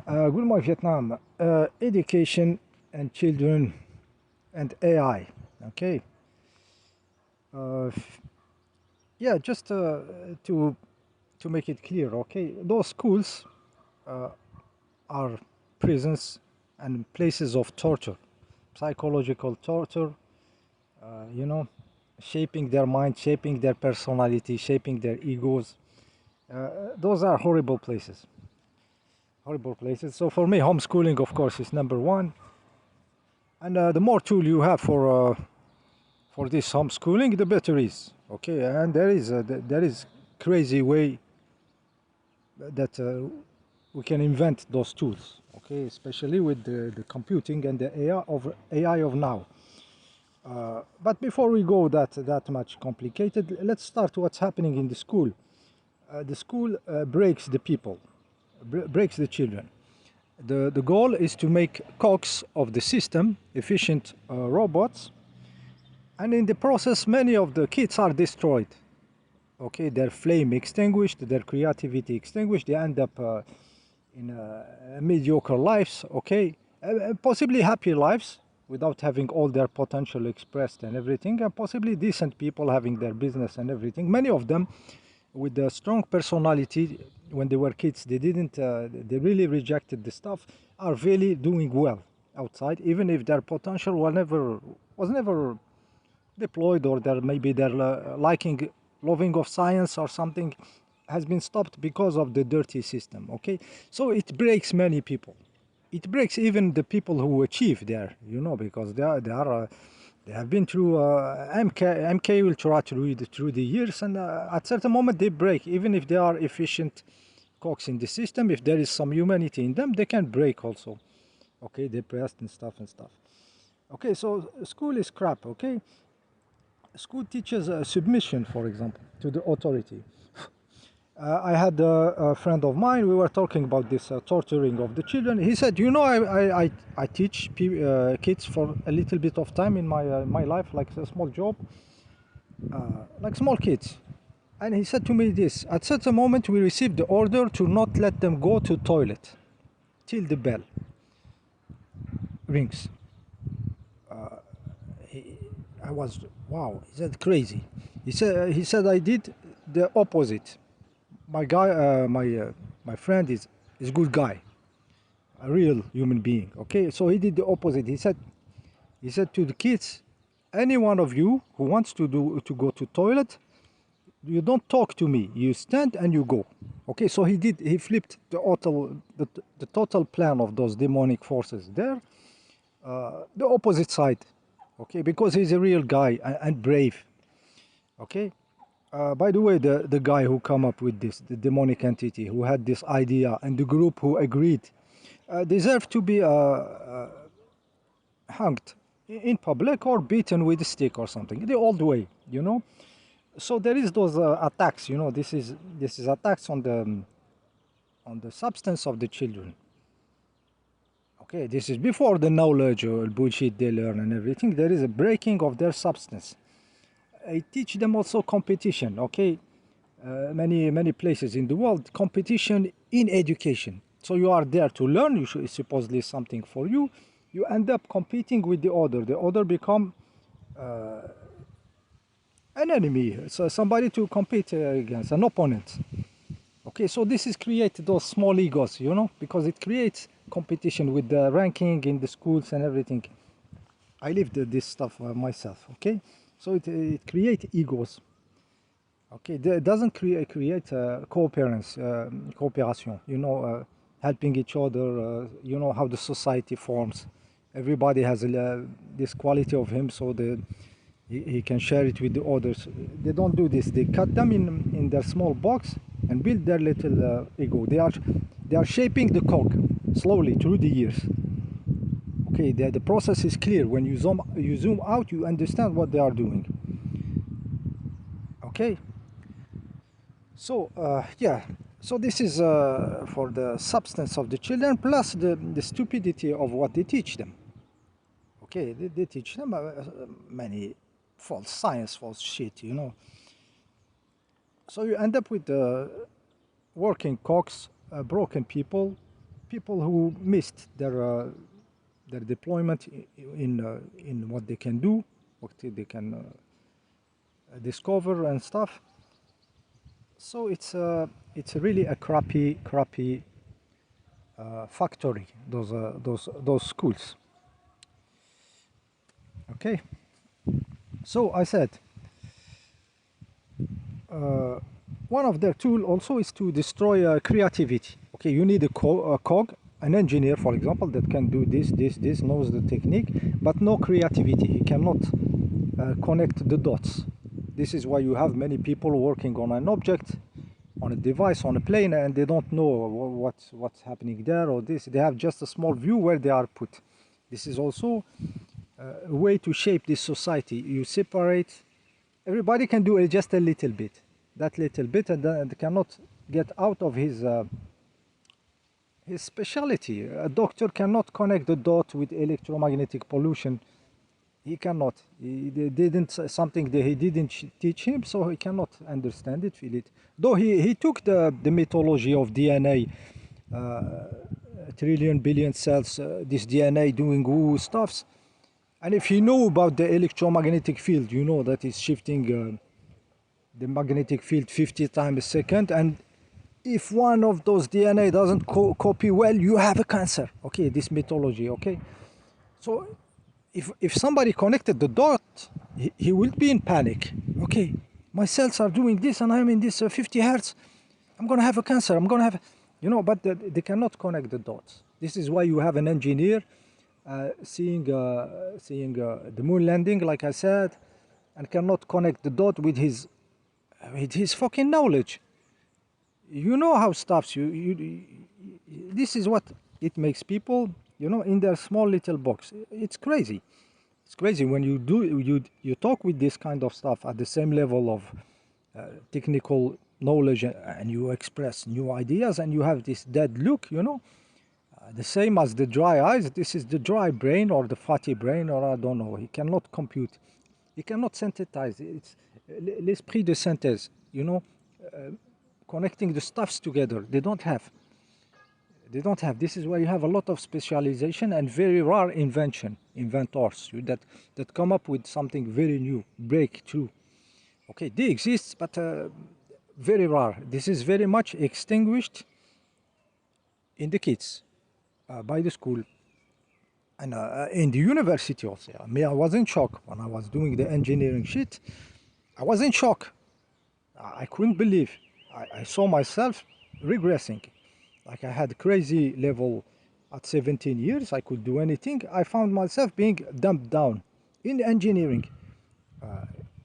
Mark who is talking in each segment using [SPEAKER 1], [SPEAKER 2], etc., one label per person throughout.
[SPEAKER 1] Good morning, Vietnam. Education and children and AI. Okay. Uh, yeah, just to make it clear. Okay, those schools uh, are prisons and places of torture, psychological torture. You know, shaping their mind, shaping their personality, shaping their egos. Those are horrible places. Horrible places. So for me, homeschooling, of course, is number one. And the more tool you have for this homeschooling, the better is. Okay, and there is crazy way that we can invent those tools. Okay, especially with the computing and the AI of now. But before we go that much complicated, let's start what's happening in the school. The school breaks the people, breaks the children. The goal is to make cogs of the system, efficient robots, and in the process, many of the kids are destroyed. Okay, their flame extinguished, their creativity extinguished. They end up in mediocre lives. Okay, possibly happy lives without having all their potential expressed and everything, and possibly decent people having their business and everything. Many of them with a strong personality when they were kids, they didn't, they really rejected the stuff, are really doing well outside, even if their potential was never deployed, or their maybe their liking loving of science or something has been stopped because of the dirty system. Okay, so it breaks many people. It breaks even the people who achieve there, because they have been through MK Ultra through the years, and at certain moment they break. Even if they are efficient cogs in the system, if there is some humanity in them, they can break also. Okay, depressed and stuff. Okay, so school is crap. Okay, school teaches submission, for example, to the authority. I had a friend of mine. We were talking about this torturing of the children. He said, I teach kids for a little bit of time in my life, like a small job, like small kids." And he said to me this: at certain moment, we received the order to not let them go to toilet till the bell rings. I was, wow. He said, crazy. He said I did the opposite. My friend is a good guy, a real human being. Okay, so he did the opposite. He said to the kids, any one of you who wants to go to toilet, you don't talk to me. You stand and you go. Okay, so he flipped the total plan of those demonic forces there, the opposite side. Okay, because he's a real guy and brave. Okay. By the way, the guy who come up with this, the demonic entity who had this idea, and the group who agreed, deserve to be hanged in public or beaten with a stick or something, the old way. So there is those attacks. This is attacks on the substance of the children. Okay, this is before the knowledge or bullshit they learn and everything. There is a breaking of their substance. I teach them also competition. Okay, many places in the world, competition in education. So you are there to learn. You should supposedly something for you. You end up competing with the other. The other become an enemy, so somebody to compete against, an opponent. Okay, so this is create those small egos, because it creates competition with the ranking in the schools and everything. I lived this stuff myself. Okay, so it creates egos. Okay, it doesn't create cooperation. Helping each other. How the society forms. Everybody has this quality of him, so he can share it with the others. They don't do this. They cut them in their small box and build their little ego. They are shaping the cog slowly through the years. Okay, the process is clear. When you zoom out, you understand what they are doing. Okay. So yeah, so this is for the substance of the children, plus the stupidity of what they teach them. Okay, they teach them many false science, false shit. So you end up with working cocks, broken people, people who missed their deployment in what they can do, what they can discover and stuff. So it's really a crappy factory. Those schools. Okay. So I said one of their tool also is to destroy creativity. Okay, you need a cog, an engineer, for example, that can do this, knows the technique, but no creativity. He cannot connect the dots. This is why you have many people working on an object, on a device, on a plane, and they don't know what's happening there or this. They have just a small view where they are put. This is also a way to shape this society. You separate. Everybody can do just a little bit, that little bit, and they cannot get out of his specialty. A doctor cannot connect the dot with electromagnetic pollution. He cannot. He didn't something that he didn't teach him, so he cannot understand it, feel it. Though he took the mythology of DNA, trillion, billion cells, this DNA doing woo stuffs. And if you know about the electromagnetic field, you know that it's shifting the magnetic field 50 times a second. And if one of those DNA doesn't copy well, you have a cancer. Okay, this mythology, okay? So if somebody connected the dot, he will be in panic. Okay, my cells are doing this and I'm in this 50 hertz. I'm going to have a cancer. I'm going to have, but they cannot connect the dots. This is why you have an engineer seeing the moon landing, like I said, and cannot connect the dot with his fucking knowledge. You know how stuffs this is what it makes people, in their small little box. It's crazy. It's crazy when you talk with this kind of stuff at the same level of technical knowledge, and you express new ideas, and you have this dead look, the same as the dry eyes. This is the dry brain or the fatty brain, or I don't know. He cannot compute. He cannot synthesize. It's l'esprit de synthèse, connecting the stuffs together. They don't have. This is why you have a lot of specialization and very rare inventors that come up with something very new, breakthrough. Okay, they exist, but very rare. This is very much extinguished in the kids. By the school and in the university also. I was in shock when I was doing the engineering shit. I was in shock. I couldn't believe. I saw myself regressing. Like I had crazy level at 17 years. I could do anything. I found myself being dumped down in engineering.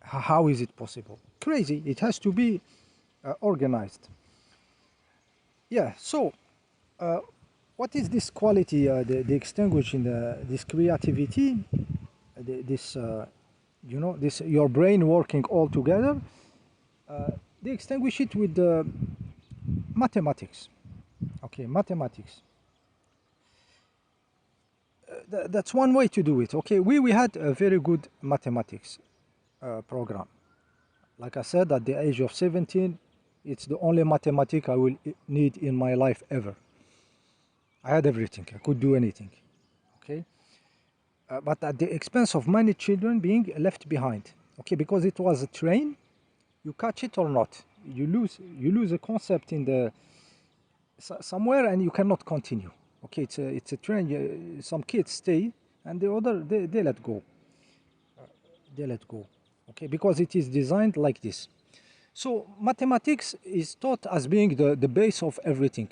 [SPEAKER 1] How is it possible? Crazy. It has to be organized. Yeah, so what is this quality, the extinguishing this creativity, this your brain working all together? They extinguish it with mathematics. Okay, mathematics. That's one way to do it. Okay, we had a very good mathematics program. Like I said, at the age of 17, it's the only mathematics I will need in my life ever. I had everything. I could do anything. Okay, but at the expense of many children being left behind. Okay, because it was a train. You catch it or not, you lose a concept in the somewhere, and you cannot continue. Okay, it's a train. Some kids stay, and the other they let go. They let go. Okay, because it is designed like this. So mathematics is taught as being the base of everything,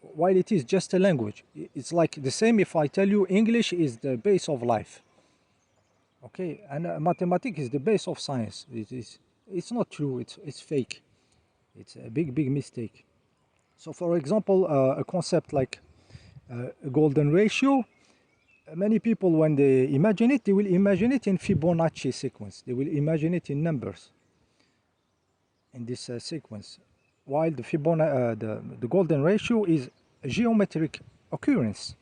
[SPEAKER 1] while it is just a language. It's like the same if I tell you English is the base of life. Okay, and mathematics is the base of science. It's not true. It's fake. It's a big mistake. So, for example, a concept like a golden ratio. Many people, when they imagine it, they will imagine it in Fibonacci sequence. They will imagine it in numbers in this sequence. While the golden ratio is a geometric occurrence.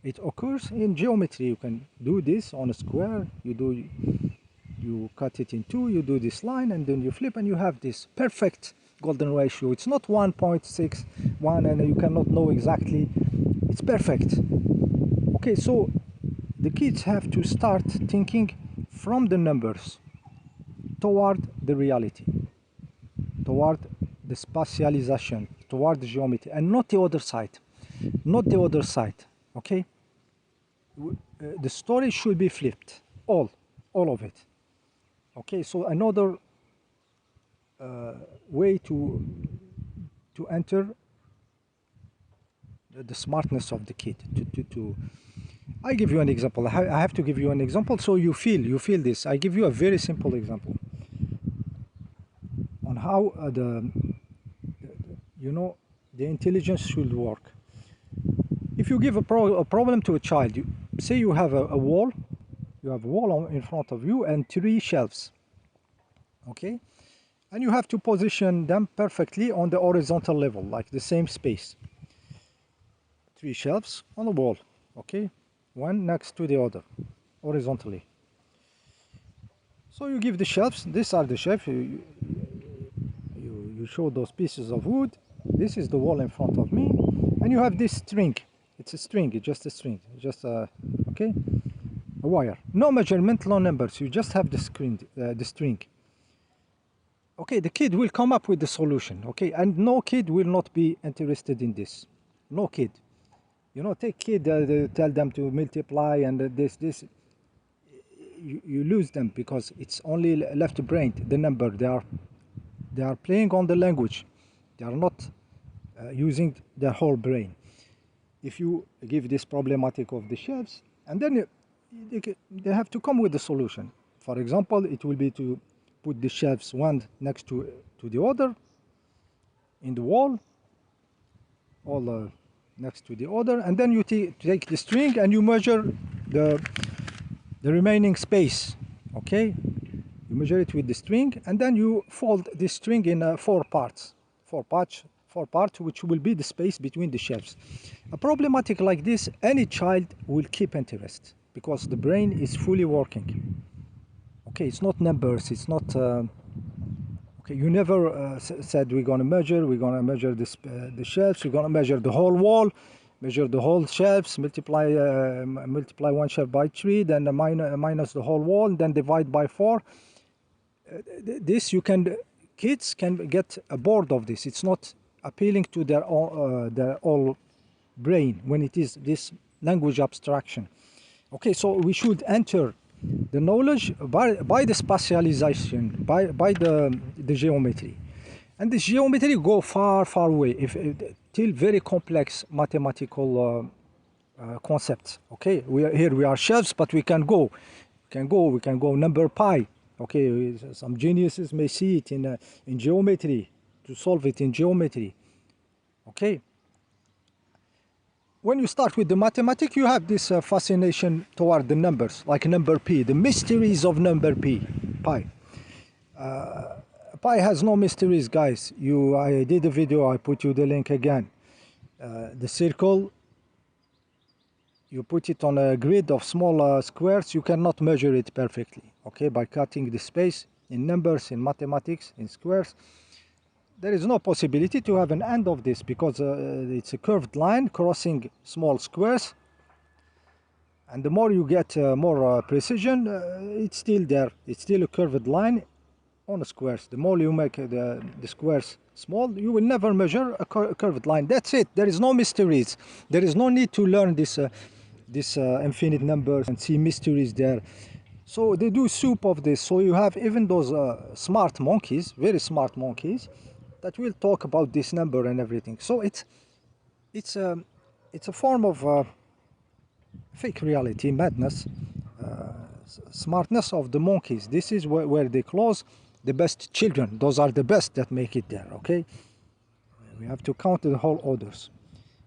[SPEAKER 1] It occurs in geometry. You can do this on a square. You cut it in two. You do this line, and then you flip, and you have this perfect golden ratio. It's not 1.61, and you cannot know exactly It's perfect. Okay, so the kids have to start thinking from the numbers toward the reality, toward the spatialization, toward the geometry, and not the other side. Not the other side. Okay? The story should be flipped. All of it. Okay, so another way to enter the smartness of the kid. I give you an example. I have to give you an example so you feel this. I give you a very simple example on how the intelligence should work. If you give a problem to a child, say you have a wall, you have a wall in front of you and 3 shelves, okay? And you have to position them perfectly on the horizontal level, like the same space. 3 shelves on the wall, okay? One next to the other, horizontally. So you give the shelves, these are the shelves, you show those pieces of wood, this is the wall in front of me, and you have this string. It's a string, it's just a string, just okay, a wire. No measurement, no numbers, you just have the string. Okay, the kid will come up with the solution, okay, and no kid will not be interested in this. No kid. You know, take kid, tell them to multiply and this. You lose them because it's only left brain, the number. They are playing on the language. They are not using their whole brain. If you give this problematic of the shelves, and then they have to come with a solution. For example, it will be to put the shelves one next to the other in the wall, all next to the other, and then you take the string and you measure the remaining space. Okay, you measure it with the string, and then you fold the string in 4 parts, which will be the space between the shelves. A problematic like this, any child will keep interest because the brain is fully working. Okay, it's not numbers, it's not okay, you never said we're going to measure the shelves, we're going to measure the whole wall, measure the whole shelves, multiply one shelf by 3, then minus the whole wall, then divide by 4. This kids can get bored of this. It's not appealing to their all brain when it is this language abstraction. Okay, so we should enter the knowledge by the spatialization, by the geometry, and the geometry go far away till very complex mathematical concepts. Okay, we are shelves, but we can go number pi. Okay, some geniuses may see it in geometry, to solve it in geometry. Okay. When you start with the mathematics, you have this fascination toward the numbers, like number p, the mysteries of number pi. Pi has no mysteries, guys. I did a video, I put you the link again. The circle, you put it on a grid of small squares, you cannot measure it perfectly, okay, by cutting the space in numbers, in mathematics, in squares. There is no possibility to have an end of this because it's a curved line crossing small squares, and the more you get more precision, it's still there. It's still a curved line on the squares. The more you make the squares small, you will never measure a curved line. That's it. There is no mysteries. There is no need to learn this infinite numbers and see mysteries there. So they do soup of this. So you have even those smart monkeys, very smart monkeys, that will talk about this number and everything. So it's a form of fake reality, madness, smartness of the monkeys. This is where they close the best children. Those are the best that make it there. Okay, we have to count the whole others,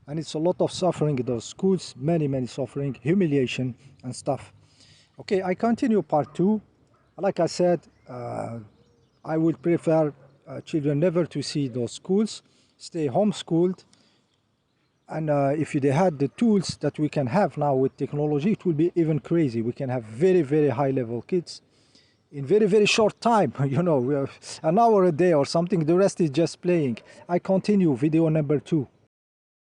[SPEAKER 1] and it's a lot of suffering in those schools, many suffering, humiliation and stuff. Okay, I continue part 2. Like I said, I would prefer children never to see those schools, stay homeschooled, and if they had the tools that we can have now with technology, it will be even crazy. We can have very high level kids in very short time. You know, we have an hour a day or something, the rest is just playing. I continue video number 2.